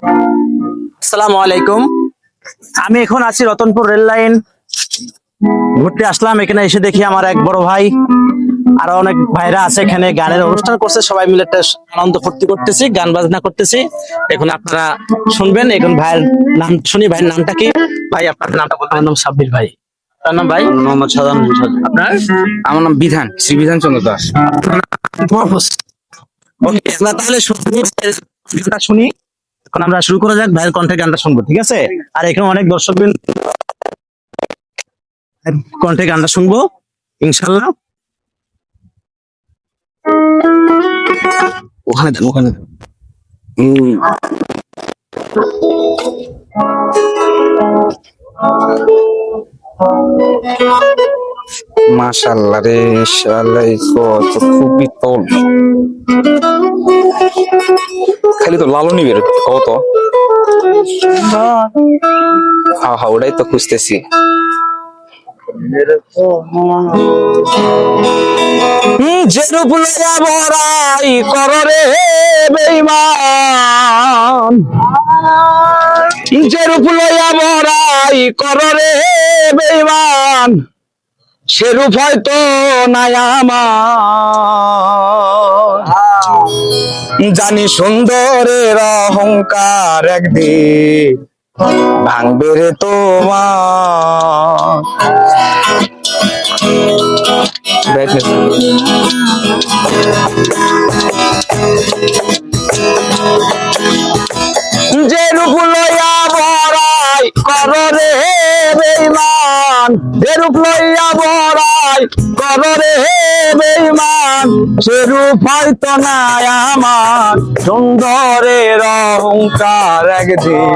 আসসালামু আলাইকুম। আমি এখন আছি রতনপুর রেল লাইন ঘুরতে আসলাম। এখানে এসে দেখি আমার এক বড় ভাই আরো অনেক ভাইরা আছে, এখানে গানের অনুষ্ঠান করছে। সবাই মিলে একটা আনন্দ ফুর্তি করতেছি, গান বাজনা করতেছি। এখন আপনারা শুনবেন। এখন ভাইয়ের নাম শুনি। ভাইয়ের নামটা কি? ভাই আপনার নামটা বলতে। আমার নাম সাব্বির ভাই। তার নাম ভাই? মোহাম্মদ সাজান হোসেন। আপনার? আমার নাম বিধান, শ্রী বিধান চন্দ্র দাস। ওকে, আমরা তাহলে গানটা শুনি। এখন আমরা শুরু করা যাক, ভাইয়ের কণ্ঠে গানটা শুনবো, ঠিক আছে? আর এখানে অনেক দর্শক কণ্ঠে গানটা শুনবো ইনশাল্লাহ। ওখানে দেন, ওখানে দেন। মাশাআল্লাহ রে, শালাই কত খুবই তল। খালি তো লালনি বের কত। হ্যাঁ হ্যাঁ, ওটাই তো খুঁজতেছি। যে রূপ লইয়া বড়াই কর রে বেঈমান, যে রূপ লইয়া বড়াই কর রে বেঈমান, সে রূপ হয়তো নাই আমার। জানি সুন্দরের অহংকার একদিন ভাঙবে রে তোমার। যে রূপ লইয়া বড়াই কর রে বেঈমান, যে রূপ লইয়া বড়াই কর রে বেঈমান, সে রূপ হয়তো নাই আমার। সুন্দরের অহংকার একদিন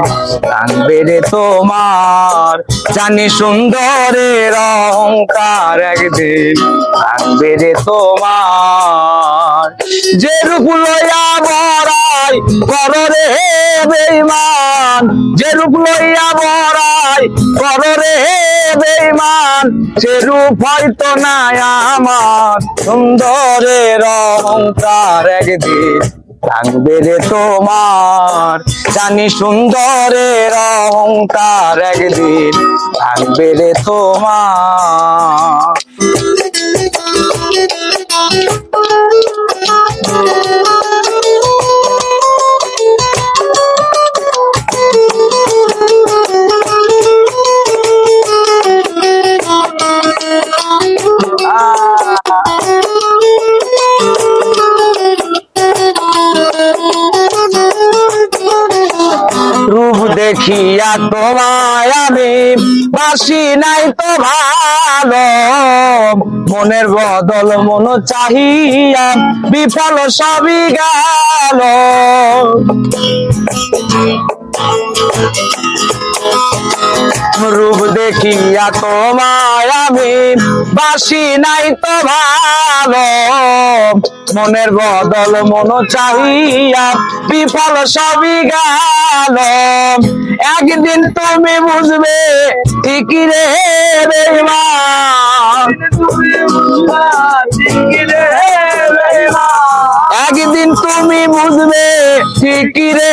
ভাঙবে রে তোমার। জানি সুন্দরের অহংকার একদিন ভাঙবে রে তোমার। যে রূপ লইয়া বড়াই কর রে বেঈমান, যে রূপ লইয়া বড়াই কর রে বেঈমান, সে রূপ হয়তো নাই আমার। সুন্দরের অহংকার একদিন ভাঙবে রে তোমার। জানি সুন্দরের অহংকার একদিন ভাঙবে রে তোমার। রূপ দেখিয়া তোমায় আমি বাসি নাই তো ভালো, মনের বদল মন চাহিয়া বিফল সবই গেল। রূপ দেখিয়া তোমায় আমি বাসি নাই তো ভালো, মনের বদল মন চাহিয়া বিফল সবই গেল। একদিন তুমি বুঝবে ঠিকই রে বেঈমান, একদিন তুমি বুঝবে ঠিকই রে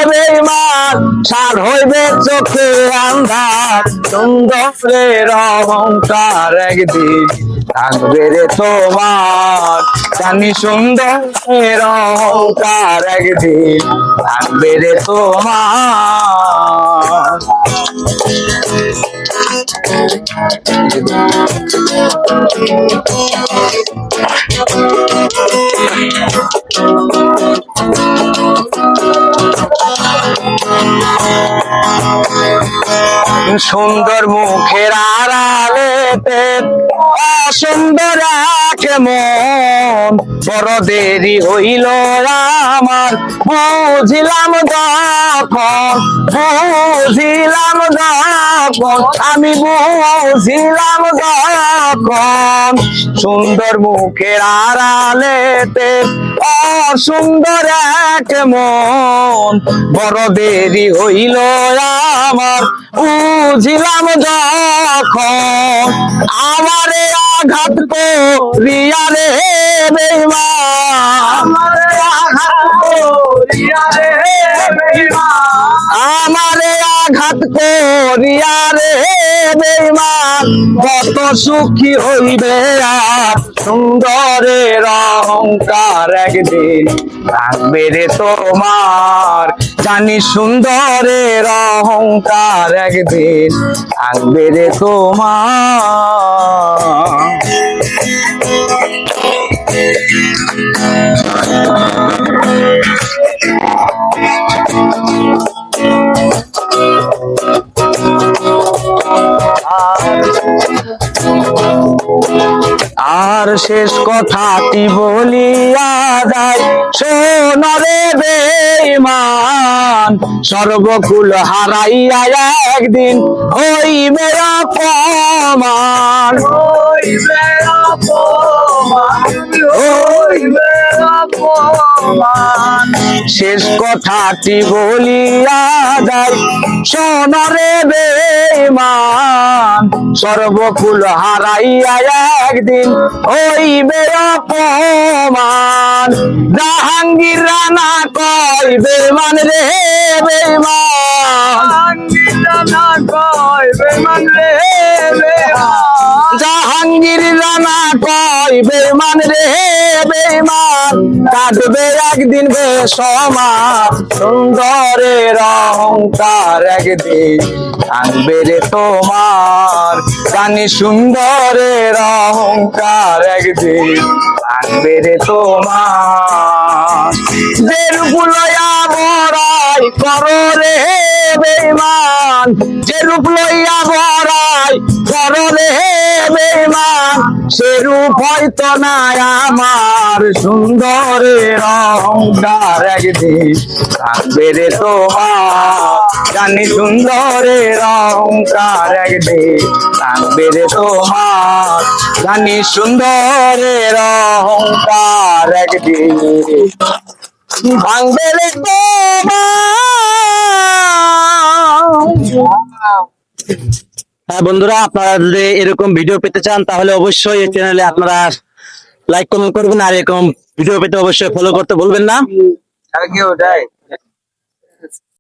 বেঈমান, সার হইবে চোখে আন্ধার। সুন্দরের অহংকার একদিন থাকবে রে তোমার। জানি সুন্দরের অহংকার একদিন থাকবে রে তোমার। সুন্দর মুখের আড়ালেতে অসুন্দর এক মন, বড় দেরি হইল আমার বুঝিলাম যখন, বুঝিলাম যখন, আমি বুঝিলাম যখন। সুন্দর মুখের আড়ালেতে অসুন্দর এক মন, বড় দেরি হইল আমার বুঝিলাম যখন। আমারে আঘাত করিয়া রে বেঈমান, আমারে আঘাত করিয়া রে বেঈমান, আঘাত করিয়া রে বেঈমান কত সুখী হইবে আর সুন্দরের অহংকার একদিন থাকবে রে তোমার জানি সুন্দরের অহংকার একদিন থাকবে রে তোমার। আর শেষ কথাটি বলিয়া যায় সোনরে বেঈমান সর্বকুল হারাইয়া একদিন হইবে অপমান হইবে অপমান শেষ কথাটি বলিয়া যায় সোনরে বেঈমান সর্বকুল হারাইয়া একদিন হইবে অপমান জাহাঙ্গীর রানা কয় বেঈমান রে বেঈমান জাহাঙ্গীর রানা কয় বেঈমান রে বেঈমান কাটবে একদিন বেসমান সুন্দরের অহংকার একদিন থাকবে রে তোমার জানি সুন্দরের অহংকার একদিন থাকবে রে তোমার। যে রূপ লইয়া বড়াই করো রে বেঈমান যে রূপ লইয়া বড়াই করো রে বেঈমান সে রূপ হয়তো না আমার সুন্দরের অহংকার একদিন থাকবে রে তোমার জানি সুন্দরের অহংকার একদিন থাকবে রে তোমার জানি সুন্দরের অহংকার একদিন ভাঙবে রে তোমার। হ্যাঁ বন্ধুরা, আপনারা যদি এরকম ভিডিও পেতে চান তাহলে অবশ্যই এই চ্যানেলে আপনারা লাইক কমেন্ট করবেন আর এরকম ভিডিও পেতে অবশ্যই ফলো করতে ভুলবেন না।